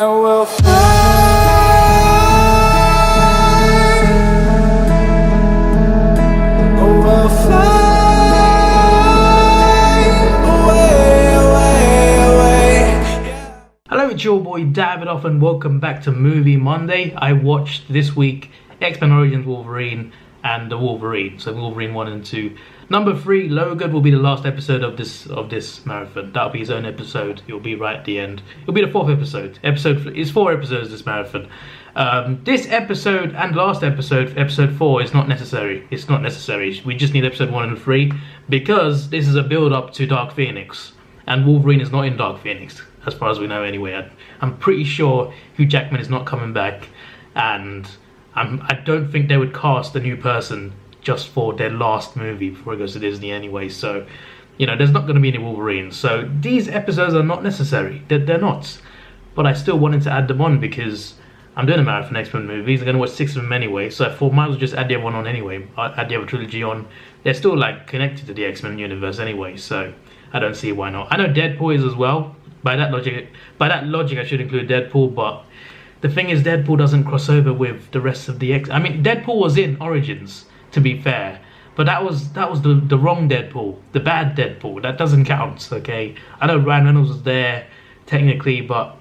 and we'll fly. Oh, we'll fly away, away, away. Yeah. Hello, it's your boy Davidoff and welcome back to Movie Monday. I watched this week X-Men Origins Wolverine and the Wolverine, so Wolverine 1 and 2. Number 3, Logan, will be the last episode of this marathon. That'll be his own episode. It'll be right at the end. It'll be the 4th episode. It's 4 episodes this marathon. This episode and last episode, episode 4, is not necessary. It's not necessary. We just need episode 1 and 3 because this is a build-up to Dark Phoenix, and Wolverine is not in Dark Phoenix, as far as we know anyway. I'm pretty sure Hugh Jackman is not coming back, and I don't think they would cast a new person just for their last movie before it goes to Disney anyway. So, you know, there's not going to be any Wolverine. So these episodes are not necessary. They're not. But I still wanted to add them on because I'm doing a marathon X-Men movies. I'm going to watch 6 of them anyway. So I thought might as well just add the other one on anyway. Add the other trilogy on. They're still like connected to the X-Men universe anyway. So I don't see why not. I know Deadpool is as well. By that logic, I should include Deadpool, but the thing is, Deadpool doesn't cross over with the rest of the X. I mean, Deadpool was in Origins, to be fair, but that was the wrong Deadpool, the bad Deadpool. That doesn't count, okay? I know Ryan Reynolds was there technically, but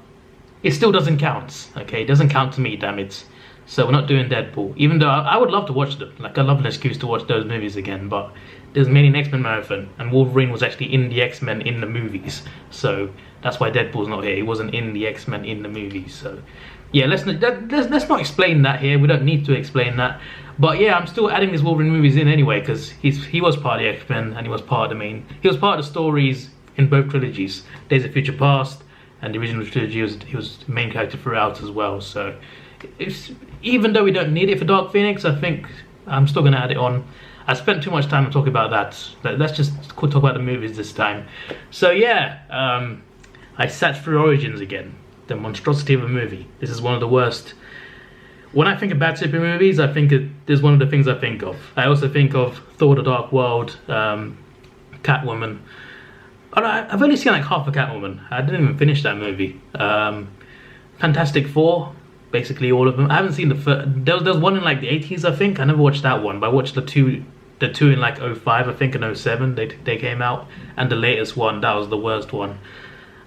it still doesn't count, okay? It doesn't count to me, damn it. So we're not doing Deadpool, even though I would love to watch them. Like, I love an excuse to watch those movies again, but there's mainly an X-Men marathon, and Wolverine was actually in the X-Men in the movies, so that's why Deadpool's not here. He wasn't in the X-Men in the movies, so yeah, let's not explain that here. We don't need to explain that. But yeah, I'm still adding these Wolverine movies in anyway because he was part of the X-Men and he was part of the stories in both trilogies, Days of Future Past and the original trilogy. He was the main character throughout as well. So even though we don't need it for Dark Phoenix, I think I'm still going to add it on. I spent too much time talking about that. Let's just talk about the movies this time. So yeah, I sat through Origins again. The monstrosity of a movie. This is one of the worst. When I think of bad super movies, I think there's one of the things I think of. I also think of Thor: The Dark World, Catwoman. I've only seen like half of Catwoman. I didn't even finish that movie. Fantastic Four, basically all of them. I haven't seen the first. There was one in like the 80s, I think. I never watched that one, but I watched the two in like 05, I think, and 07 they came out, and the latest one, that was the worst one.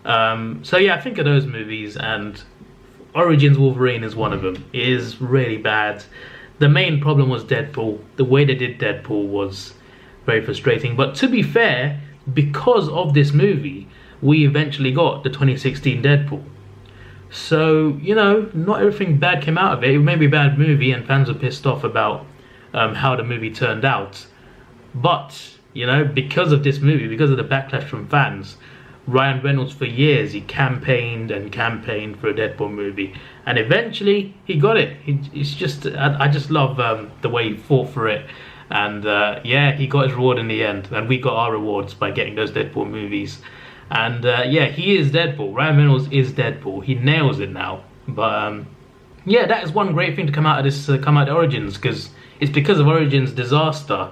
So yeah, I think of those movies, and Origins Wolverine is one of them. It is really bad. The main problem was Deadpool. The way they did Deadpool was very frustrating. But to be fair, because of this movie, we eventually got the 2016 Deadpool. So, you know, not everything bad came out of it. It may be a bad movie and fans were pissed off about how the movie turned out. But, you know, because of this movie, because of the backlash from fans, Ryan Reynolds, for years, he campaigned and campaigned for a Deadpool movie, and eventually he got it. I just love the way he fought for it, and yeah, he got his reward in the end, and we got our rewards by getting those Deadpool movies. And yeah, he is Deadpool. Ryan Reynolds is Deadpool. He nails it now. But yeah, that is one great thing to come out of this, come out of Origins, because it's because of Origins' disaster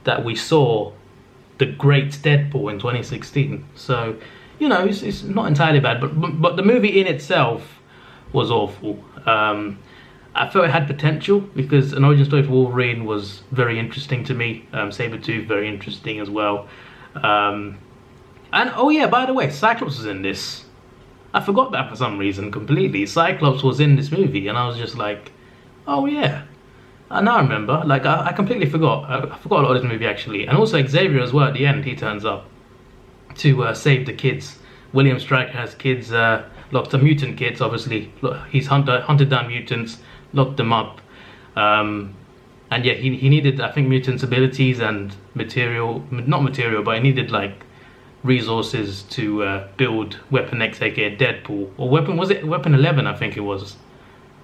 that we saw the great Deadpool in 2016. So, you know, it's not entirely bad, but the movie in itself was awful. I felt it had potential because an origin story for Wolverine was very interesting to me. Sabretooth, very interesting as well. And oh yeah, by the way, Cyclops was in this. I forgot that for some reason completely. Cyclops was in this movie, and I was just like, oh yeah. And now I remember, like, I completely forgot. I forgot a lot of this movie, actually. And also Xavier as well, at the end, he turns up to save the kids. William Stryker has kids, locked up, mutant kids, obviously. He's hunted down mutants, locked them up. And yeah, he needed, I think, mutants' abilities and material, not material, but he needed, like, resources to build Weapon X, aka Deadpool. Or Weapon 11, I think it was,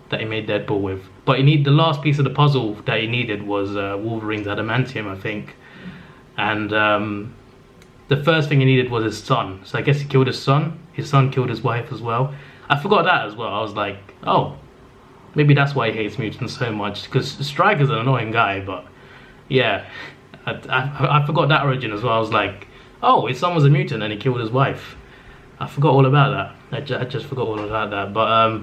that he made Deadpool with. But the last piece of the puzzle that he needed was Wolverine's adamantium, I think. And the first thing he needed was his son. So I guess he killed his son. His son killed his wife as well. I forgot that as well. I was like, oh, maybe that's why he hates mutants so much. Because Stryker's an annoying guy, but yeah. I forgot that origin as well. I was like, oh, his son was a mutant and he killed his wife. I forgot all about that. I just forgot all about that. But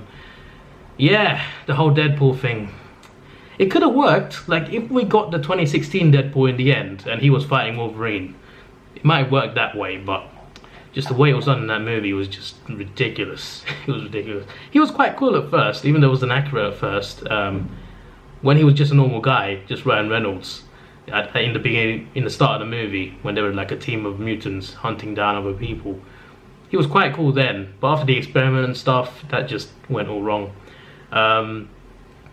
yeah, the whole Deadpool thing. It could have worked. Like if we got the 2016 Deadpool in the end and he was fighting Wolverine, it might have worked that way. But just the way it was done in that movie was just ridiculous. It was ridiculous. He was quite cool at first, even though it was inaccurate at first. When he was just a normal guy, just Ryan Reynolds, in the beginning, in the start of the movie, when they were like a team of mutants hunting down other people, he was quite cool then. But after the experiment and stuff, that just went all wrong.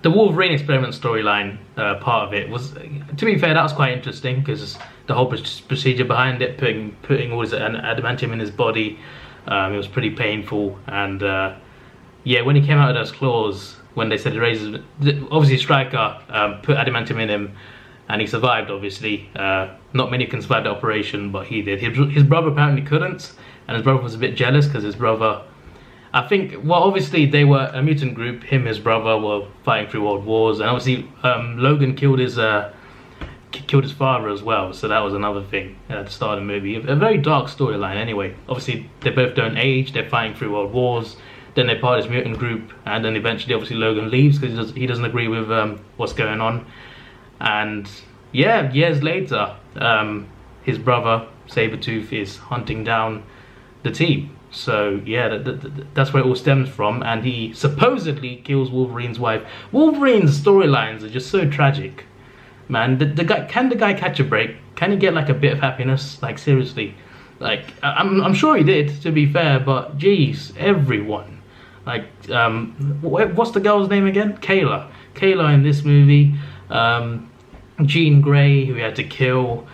The Wolverine experiment storyline part of it was, to be fair, that was quite interesting because the whole procedure behind it, putting all his adamantium in his body, it was pretty painful. And yeah, when he came out of those claws, when they said obviously Stryker put adamantium in him, and he survived. Obviously, not many can survive the operation, but he did. His brother apparently couldn't, and his brother was a bit jealous because his brother, I think, well, obviously they were a mutant group. Him, his brother, were fighting through world wars, and obviously Logan killed his father as well. So that was another thing at the start of the movie. A very dark storyline. Anyway, obviously they both don't age. They're fighting through world wars. Then they're part of this mutant group, and then eventually, obviously, Logan leaves because he doesn't agree with what's going on. And yeah, years later, his brother Sabretooth is hunting down the team. So yeah, that's where it all stems from, and he supposedly kills Wolverine's wife. Wolverine's storylines are just so tragic, man. The guy, can the guy catch a break? Can he get like a bit of happiness? Like seriously, like I'm sure he did, to be fair, but geez, everyone, like what's the girl's name again? Kayla in this movie, Jean Grey, who he had to kill,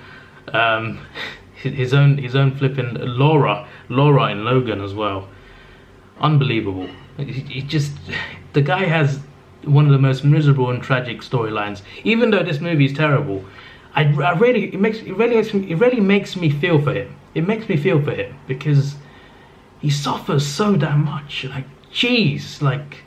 his own flipping Laura in Logan as well. Unbelievable. He just, the guy has one of the most miserable and tragic storylines. Even though this movie is terrible, it really makes me feel for him. It makes me feel for him because he suffers so damn much. Like, jeez, like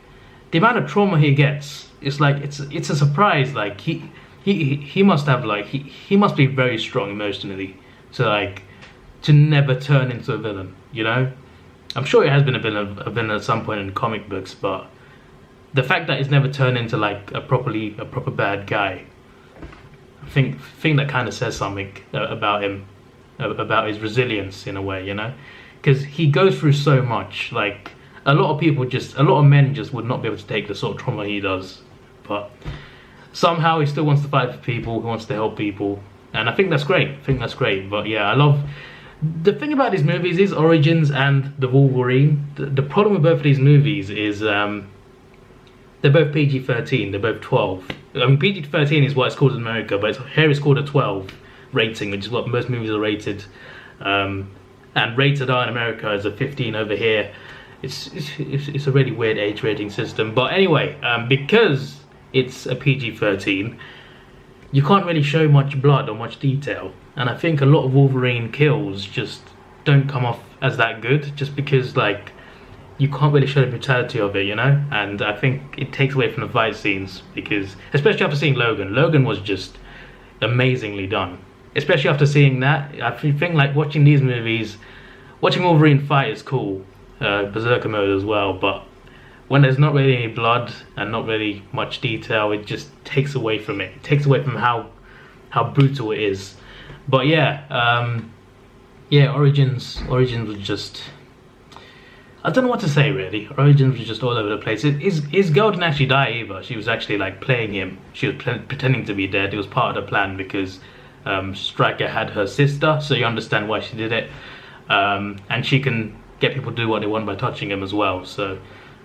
the amount of trauma he gets, it's like it's a surprise. Like he must have, like, he must be very strong emotionally to never turn into a villain, you know? I'm sure he has been a villain at some point in comic books, but the fact that he's never turned into like a proper bad guy, I think that kind of says something about him, about his resilience in a way, you know? Because he goes through so much. Like a lot of men just would not be able to take the sort of trauma he does, but somehow he still wants to fight for people, he wants to help people, and I think that's great. But yeah, I love the thing about these movies, these Origins and the Wolverine. The problem with both of these movies is they're both PG-13, they're both 12. I mean, PG-13 is what it's called in America, but here it's called a 12 rating, which is what most movies are rated. And rated R in America is a 15 over here. It's a really weird age rating system. But anyway, because it's a PG-13, you can't really show much blood or much detail. And I think a lot of Wolverine kills just don't come off as that good, just because, like, you can't really show the brutality of it, you know? And I think it takes away from the fight scenes, because, especially after seeing Logan was just amazingly done. Especially after seeing that, I think, like, watching these movies, watching Wolverine fight is cool, Berserker mode as well, but when there's not really any blood and not really much detail, it just takes away from it. It takes away from how brutal it is. But yeah, Origins was just, I don't know what to say really. Origins was just all over the place. His girl didn't actually die either. She was actually like playing him. She was pretending to be dead. It was part of the plan because Stryker had her sister, so you understand why she did it. And she can get people to do what they want by touching him as well. So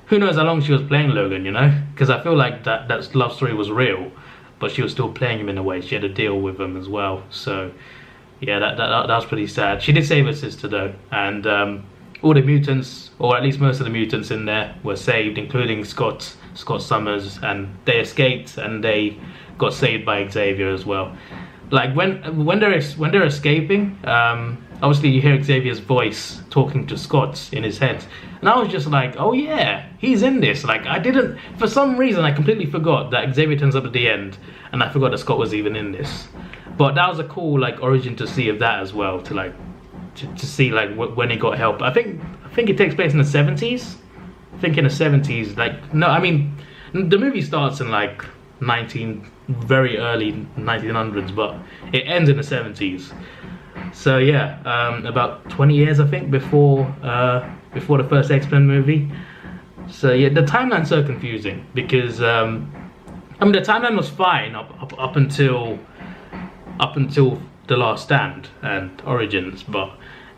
who knows how long she was playing Logan, you know? Because I feel like that love story was real, but she was still playing him in a way. She had a deal with him as well. So yeah, that was pretty sad. She did save her sister though, and all the mutants, or at least most of the mutants in there, were saved, including Scott Summers, and they escaped and they got saved by Xavier as well. Like when they're escaping, obviously you hear Xavier's voice talking to Scott in his head, and I was just like, oh yeah, he's in this. Like for some reason I completely forgot that Xavier turns up at the end, and I forgot that Scott was even in this. But that was a cool like origin to see of that as well, to like to see like when he got help. I think it takes place in the 70s. I think in the 70s, like no, I mean the movie starts in like very early 1900s, but it ends in the 70s. So yeah, about 20 years I think before the first X-Men movie. So yeah, the timeline's so confusing because I mean the timeline was fine up until The Last Stand and Origins, but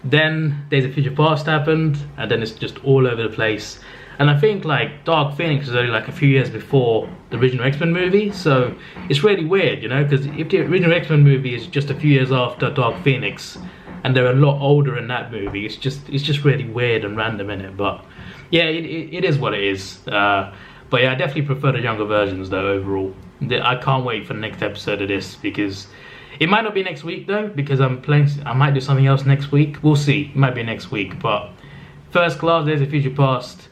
then Days of Future Past happened, and then it's just all over the place. And I think like Dark Phoenix was only like a few years before the original X-Men movie, so it's really weird, you know, because if the original X-Men movie is just a few years after Dark Phoenix, and they're a lot older in that movie, it's just really weird and random in it. But yeah, it is what it is. But yeah, I definitely prefer the younger versions though overall. I can't wait for the next episode of this because it might not be next week though, because I might do something else next week. We'll see. It might be next week, but First Class, Days of Future Past,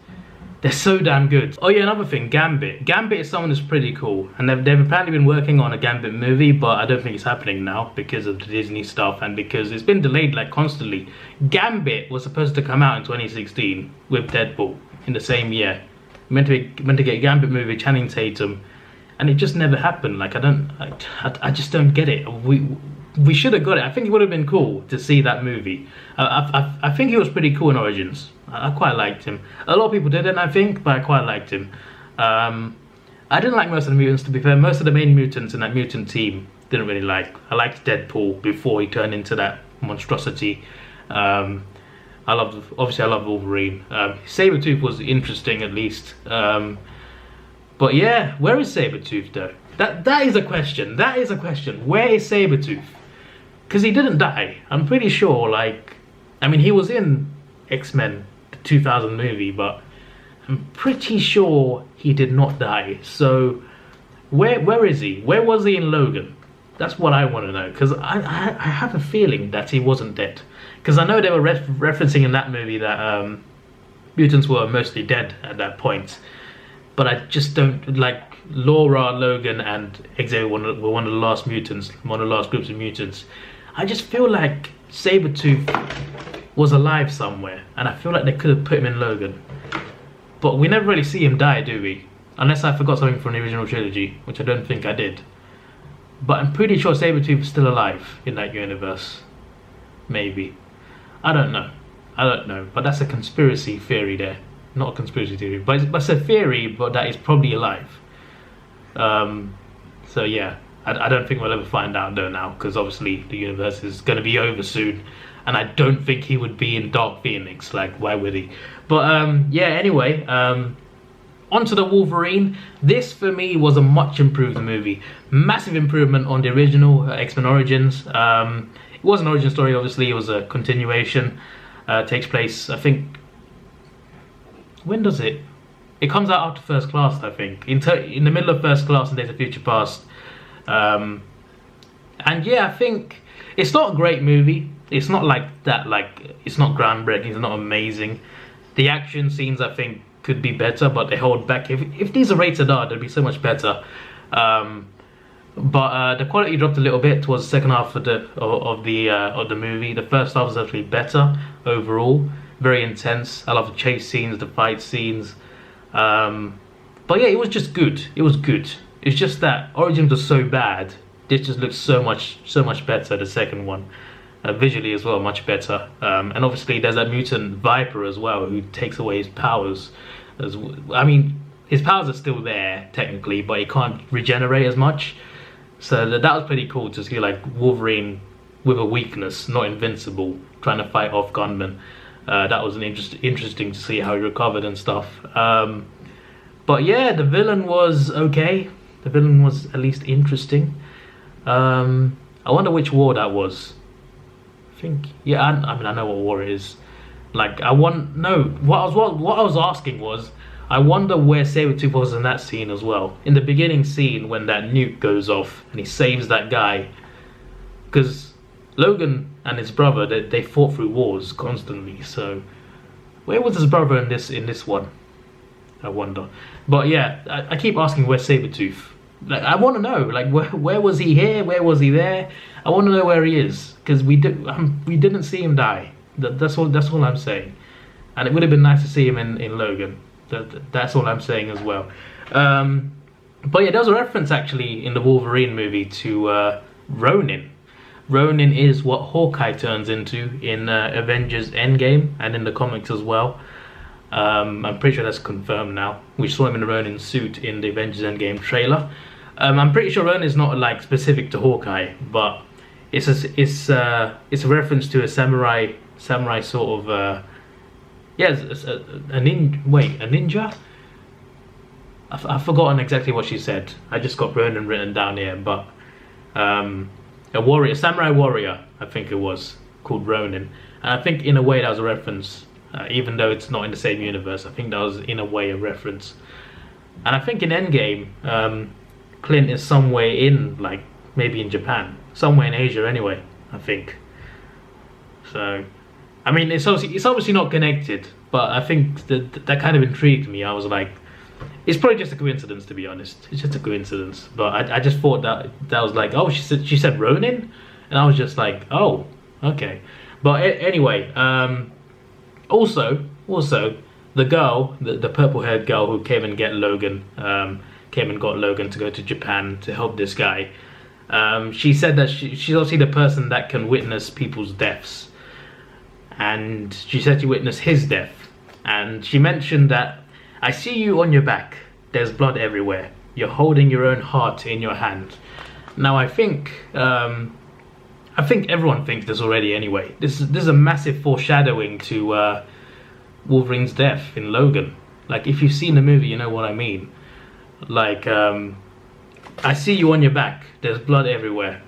they're so damn good. Oh yeah, another thing, Gambit. Gambit is someone who's pretty cool, and they've apparently been working on a Gambit movie, but I don't think it's happening now because of the Disney stuff and because it's been delayed like constantly. Gambit was supposed to come out in 2016 with Deadpool in the same year. Meant to get a Gambit movie, Channing Tatum, and it just never happened. Like I just don't get it. We should have got it. I think it would have been cool to see that movie. I think he was pretty cool in Origins. I quite liked him. A lot of people didn't, I think, but I quite liked him. I didn't like most of the mutants, to be fair. Most of the main mutants in that mutant team didn't really like. I liked Deadpool before he turned into that monstrosity. I love Wolverine. Sabretooth was interesting at least. But yeah, where is Sabretooth though? That is a question. That is a question. Where is Sabretooth? Because he didn't die. I'm pretty sure, like, I mean, he was in X-Men, the 2000 movie, but I'm pretty sure he did not die. So, where is he? Where was he in Logan? That's what I want to know, because I have a feeling that he wasn't dead. Because I know they were referencing in that movie that mutants were mostly dead at that point. But I just don't, like, Laura, Logan, and Xavier were one of the last mutants, one of the last groups of mutants. I just feel like Sabretooth was alive somewhere, and I feel like they could have put him in Logan. But we never really see him die, do we? Unless I forgot something from the original trilogy, which I don't think I did. But I'm pretty sure Sabretooth is still alive in that universe. Maybe. I don't know. But that's a conspiracy theory there. Not a conspiracy theory, but it's a theory, but that is probably alive. So yeah, I don't think we'll ever find out though now, because obviously the universe is going to be over soon, and I don't think he would be in Dark Phoenix. Like, why would he? But yeah, anyway, onto the Wolverine. This for me was a much improved movie. Massive improvement on the original X-Men Origins. It was an origin story, obviously. It was a continuation. Takes place, I think, when does it? It comes out after First Class, I think. In the middle of First Class and Days of Future Past. And yeah, I think it's not a great movie. It's not like that, like, it's not groundbreaking, it's not amazing. The action scenes, I think, could be better, but they hold back. If these are rated R, they'd be so much better. But the quality dropped a little bit towards the second half of the movie. The first half was actually better overall. Very intense. I love the chase scenes, the fight scenes. But yeah, it was just good. It was good. It's just that Origins was so bad. This just looks so much better. The second one, visually as well, much better. And obviously, there's that mutant Viper as well, who takes away his powers. I mean, his powers are still there technically, but he can't regenerate as much. So that was pretty cool to see, like, Wolverine with a weakness, not invincible, trying to fight off gunmen. That was interesting to see how he recovered and stuff. But yeah, the villain was okay. The villain was at least interesting. I wonder which war that was. I think, yeah, I mean, I know what war it is. Like, what I was asking was, I wonder where Sabretooth was in that scene as well. In the beginning scene when that nuke goes off and he saves that guy. Because Logan and his brother, they fought through wars constantly. So where was his brother in this one? I wonder. But yeah, I keep asking where's Sabretooth. Like, I want to know, like, where was he here? Where was he there? I want to know where he is, because we didn't see him die. That's all I'm saying. And it would have been nice to see him in Logan. That's all I'm saying as well. But yeah, there was a reference actually in the Wolverine movie to Ronin. Ronin is what Hawkeye turns into in Avengers Endgame and in the comics as well. I'm pretty sure that's confirmed now. We saw him in the Ronin suit in the Avengers Endgame trailer. I'm pretty sure Ronin is not like specific to Hawkeye, but it's a reference to a samurai sort of a ninja. I've forgotten exactly what she said. I just got Ronin written down here, but a samurai warrior, I think it was, called Ronin. And I think in a way that was a reference, even though it's not in the same universe. I think that was in a way a reference. And I think in Endgame, Clint is somewhere in, like, maybe in Japan, somewhere in Asia anyway, I think. So, I mean, it's obviously not connected, but I think that kind of intrigued me. I was like, it's probably just a coincidence, to be honest. It's just a coincidence. But I just thought that was like, oh, she said Ronin, and I was just like, oh, okay. But anyway, also the girl, the purple-haired girl who came and got Logan to go to Japan to help this guy. She said that she's obviously the person that can witness people's deaths, and she said she witnessed his death, and she mentioned that, I see you on your back. There's blood everywhere. You're holding your own heart in your hand. Now I think everyone thinks this already anyway. This is a massive foreshadowing to Wolverine's death in Logan. Like, if you've seen the movie, you know what I mean. Like, I see you on your back. There's blood everywhere.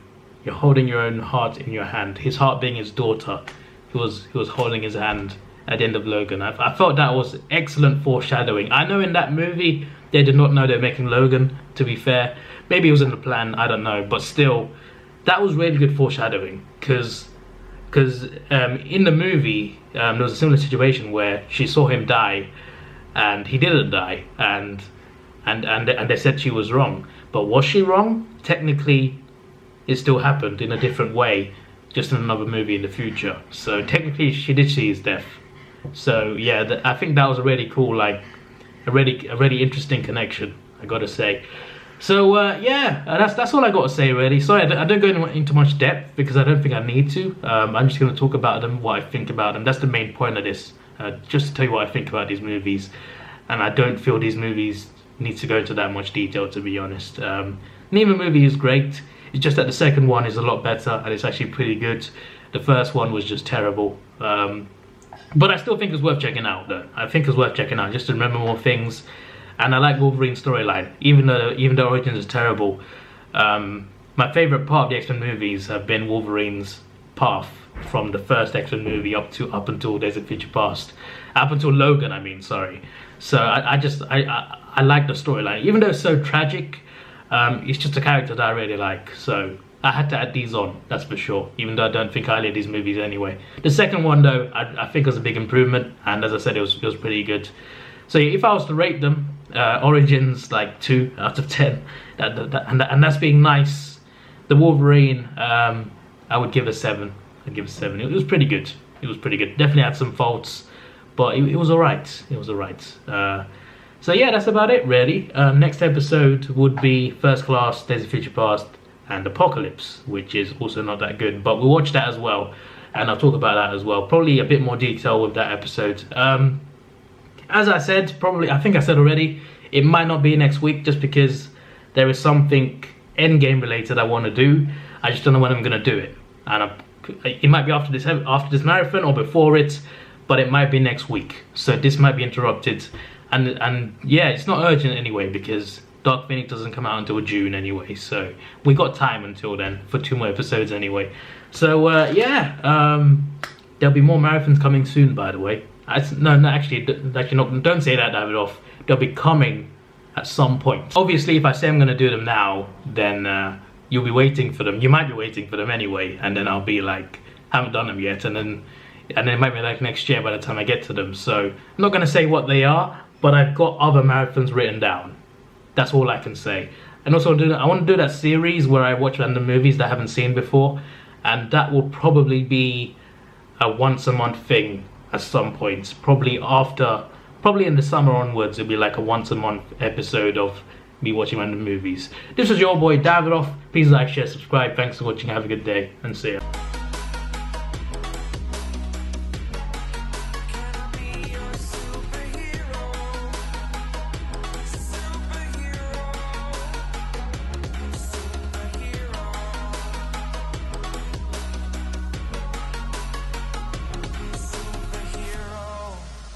You're holding your own heart in your hand. His heart being his daughter, who was holding his hand at the end of Logan. I felt that was excellent foreshadowing. I know in that movie they did not know they were making Logan, to be fair. Maybe it was in the plan, I don't know. But still, that was really good foreshadowing. Because in the movie, there was a similar situation where she saw him die, and he didn't die. And they said she was wrong. But was she wrong? Technically, it still happened in a different way, just in another movie in the future. So technically, she did see his death. So yeah, I think that was a really cool, like a really interesting connection, I gotta say. So yeah, that's all I got to say really. Sorry, I don't go into much depth because I don't think I need to. I'm just going to talk about them, what I think about them. That's the main point of this, just to tell you what I think about these movies. And I don't feel these movies need to go into that much detail, to be honest. Neither movie is great. It's just that the second one is a lot better and it's actually pretty good. The first one was just terrible. But I still think it's worth checking out, though. I think it's worth checking out just to remember more things. And I like Wolverine's storyline, even though Origins is terrible. My favorite part of the X-Men movies have been Wolverine's path from the first X-Men movie up until Days of Future Past, up until Logan. I mean, sorry. So I like the storyline, even though it's so tragic. It's just a character that I really like. So I had to add these on, that's for sure, even though I don't think highly of these movies anyway. The second one, though, I think was a big improvement, and as I said, it was pretty good. So yeah, if I was to rate them, Origins like 2 out of 10, and that's being nice. The Wolverine, I would give a 7. I'd give it a 7. It was pretty good. It was pretty good. Definitely had some faults, but it was alright. It was alright. So yeah, that's about it really. Next episode would be First Class, Days of Future Past, and Apocalypse, which is also not that good, but we'll watch that as well, and I'll talk about that as well. Probably a bit more detail with that episode. As I said, I think I said already, it might not be next week just because there is something Endgame related I want to do. I just don't know when I'm going to do it, and it might be after this marathon or before it, but it might be next week. So this might be interrupted, and yeah, it's not urgent anyway because Dark Phoenix doesn't come out until June anyway, so we got time until then for 2 more episodes anyway. So yeah, there'll be more marathons coming soon, by the way. No, actually not. Don't say that, Davidoff. They'll be coming at some point. Obviously, if I say I'm going to do them now, then you'll be waiting for them. You might be waiting for them anyway, and then I'll be like, haven't done them yet, and then it might be like next year by the time I get to them. So I'm not going to say what they are, but I've got other marathons written down. That's all I can say. And also I want to do that series where I watch random movies that I haven't seen before, and that will probably be a once a month thing at some point. Probably in the summer onwards, it'll be like a once a month episode of me watching random movies. This was your boy Davidoff. Please like, share, subscribe. Thanks for watching. Have a good day and see ya.